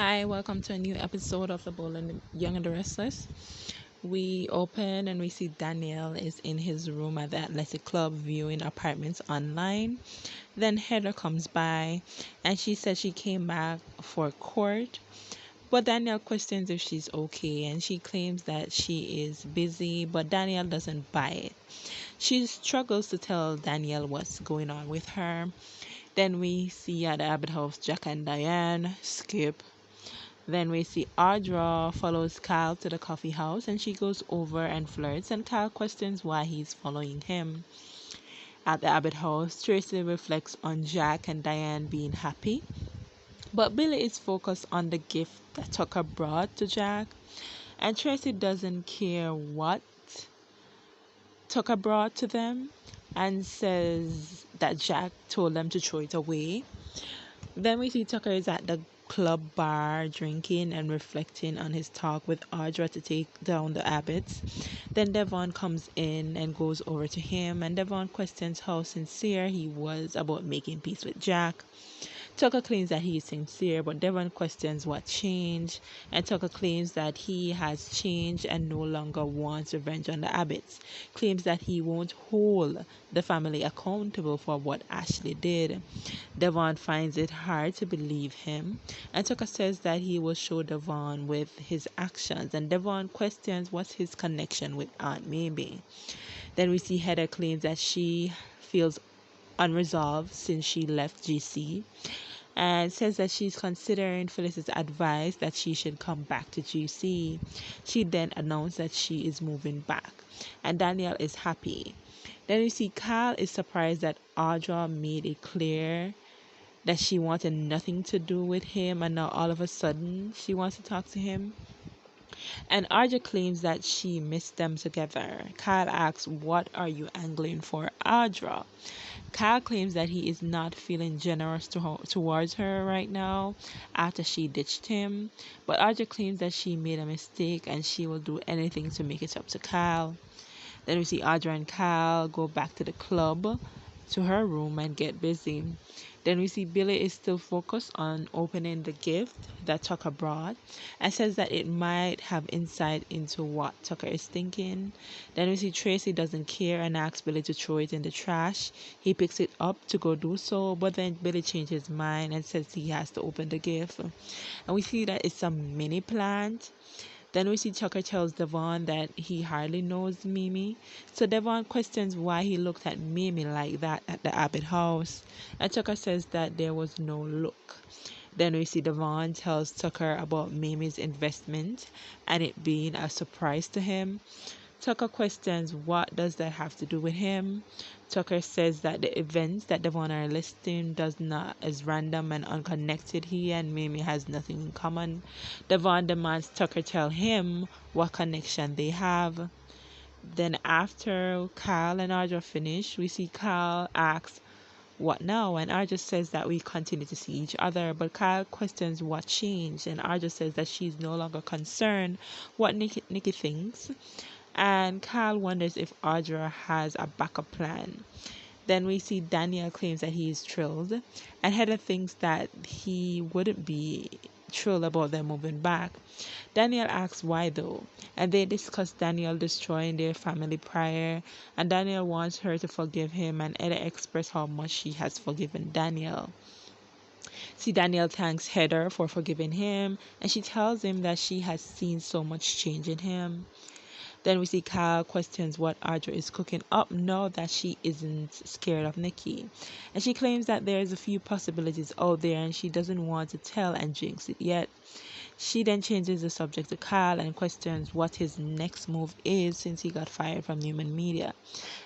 Hi, welcome to a new episode of The Bold and the Young and the Restless. We open and we see Daniel is in his room at the athletic club viewing apartments online. Then Heather comes by and she says she came back for court. But Daniel questions if she's okay and she claims that she is busy, but Daniel doesn't buy it. She struggles to tell Daniel what's going on with her. Then we see at the Abbott house Jack and Diane, Skip, then we see Audra follows Kyle to the coffee house and she goes over and flirts, and Kyle questions why he's following him. At the Abbott house, Tracy reflects on Jack and Diane being happy, but Billy is focused on the gift that Tucker brought to Jack, and Tracy doesn't care what Tucker brought to them and says that Jack told them to throw it away. Then we see Tucker is at the club bar drinking and reflecting on his talk with Audra to take down the Abbotts. Then Devon comes in and goes over to him, and Devon questions how sincere he was about making peace with Jack. Tucker claims that he is sincere, but Devon questions what changed, and Tucker claims that he has changed and no longer wants revenge on the Abbotts, claims that he won't hold the family accountable for what Ashley did. Devon finds it hard to believe him, and Tucker says that he will show Devon with his actions, and Devon questions what's his connection with Aunt Mamie. Then we see Heather claims that she feels unresolved since she left GC and says that she's considering Phyllis's advice that she should come back to GC. She then announced that she is moving back, and Danielle is happy. Then we see Kyle is surprised that Audra made it clear that she wanted nothing to do with him, and now all of a sudden she wants to talk to him. And Audra claims that she missed them together. Kyle asks, "What are you angling for, Audra?" Kyle claims that he is not feeling generous towards her right now after she ditched him, but Audra claims that she made a mistake and she will do anything to make it up to Kyle. Then we see Audra and Kyle go back to the club, to her room, and get busy. Then we see Billy is still focused on opening the gift that Tucker brought and says that it might have insight into what Tucker is thinking. Then we see Tracy doesn't care and asks Billy to throw it in the trash. He picks it up to go do so, but then Billy changes his mind and says he has to open the gift. And we see that it's a mini plant. Then we see Tucker tells Devon that he hardly knows Mimi. So Devon questions why he looked at Mimi like that at the Abbott house. And Tucker says that there was no look. Then we see Devon tells Tucker about Mimi's investment and it being a surprise to him. Tucker questions what does that have to do with him. Tucker says that the events that Devon are listing does not is random and unconnected. He and Mimi has nothing in common. Devon demands Tucker tell him what connection they have. Then after Kyle and Audra finish, we see Kyle asks, "What now?" And Audra says that we continue to see each other, but Kyle questions what changed, and Audra says that she's no longer concerned what Nikki thinks. And Kyle wonders if Audra has a backup plan. Then we see Daniel claims that he is thrilled, and Heather thinks that he wouldn't be thrilled about them moving back. Daniel asks why though, and they discuss Daniel destroying their family prior, and Daniel wants her to forgive him, and Heather expresses how much she has forgiven Daniel. See, Daniel thanks Heather for forgiving him, and she tells him that she has seen so much change in him. Then we see Kyle questions what Audra is cooking up now that she isn't scared of Nikki. And she claims that there's a few possibilities out there and she doesn't want to tell and jinx it yet. She then changes the subject to Kyle and questions what his next move is since he got fired from Newman Media.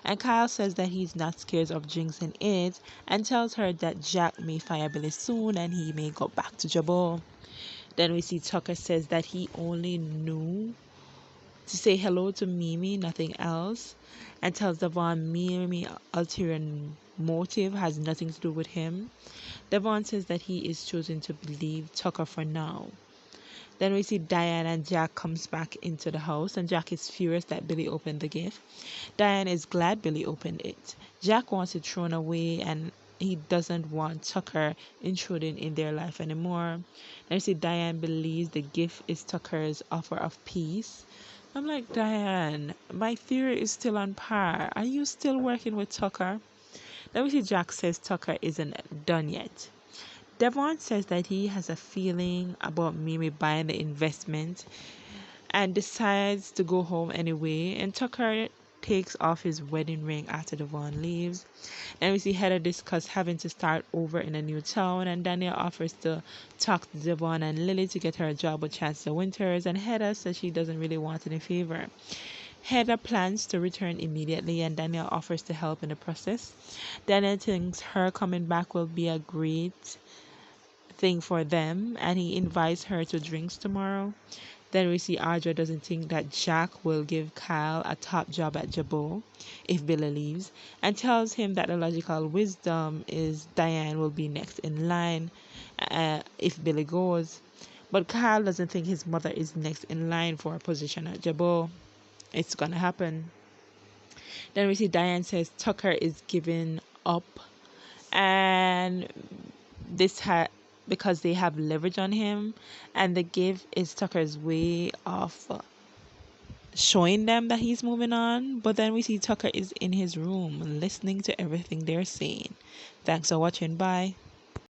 And Kyle says that he's not scared of jinxing it and tells her that Jack may fire Billy soon and he may go back to Jabot. Then we see Tucker says that he only knew to say hello to Mimi, nothing else, and tells Devon Mimi ulterior motive has nothing to do with him. Devon says that he is choosing to believe Tucker for now. Then we see Diane and Jack comes back into the house and Jack is furious that Billy opened the gift. Diane is glad Billy opened it. Jack wants it thrown away and he doesn't want Tucker intruding in their life anymore. And you see Diane believes the gift is Tucker's offer of peace. I'm like, Diane, my theory is still on par. Are you still working with Tucker? Then we see Jack says Tucker isn't done yet. Devon says that he has a feeling about Mimi buying the investment and decides to go home anyway. And Tucker takes off his wedding ring after Devon leaves. And we see Heather discuss having to start over in a new town. And Danielle offers to talk to Devon and Lily to get her a job with Chancellor Winters. And Heather says she doesn't really want any favor. Heather plans to return immediately, and Danielle offers to help in the process. Danielle thinks her coming back will be a great thing for them, and he invites her to drinks tomorrow. Then we see Audra doesn't think that Jack will give Kyle a top job at Jabot if Billy leaves, and tells him that the logical wisdom is Diane will be next in line if Billy goes. But Kyle doesn't think his mother is next in line for a position at Jabot. It's gonna happen. Then we see Diane says Tucker is giving up, and this because they have leverage on him, and the give is Tucker's way of showing them that he's moving on. But then we see Tucker is in his room listening to everything they're saying. Thanks for watching. Bye.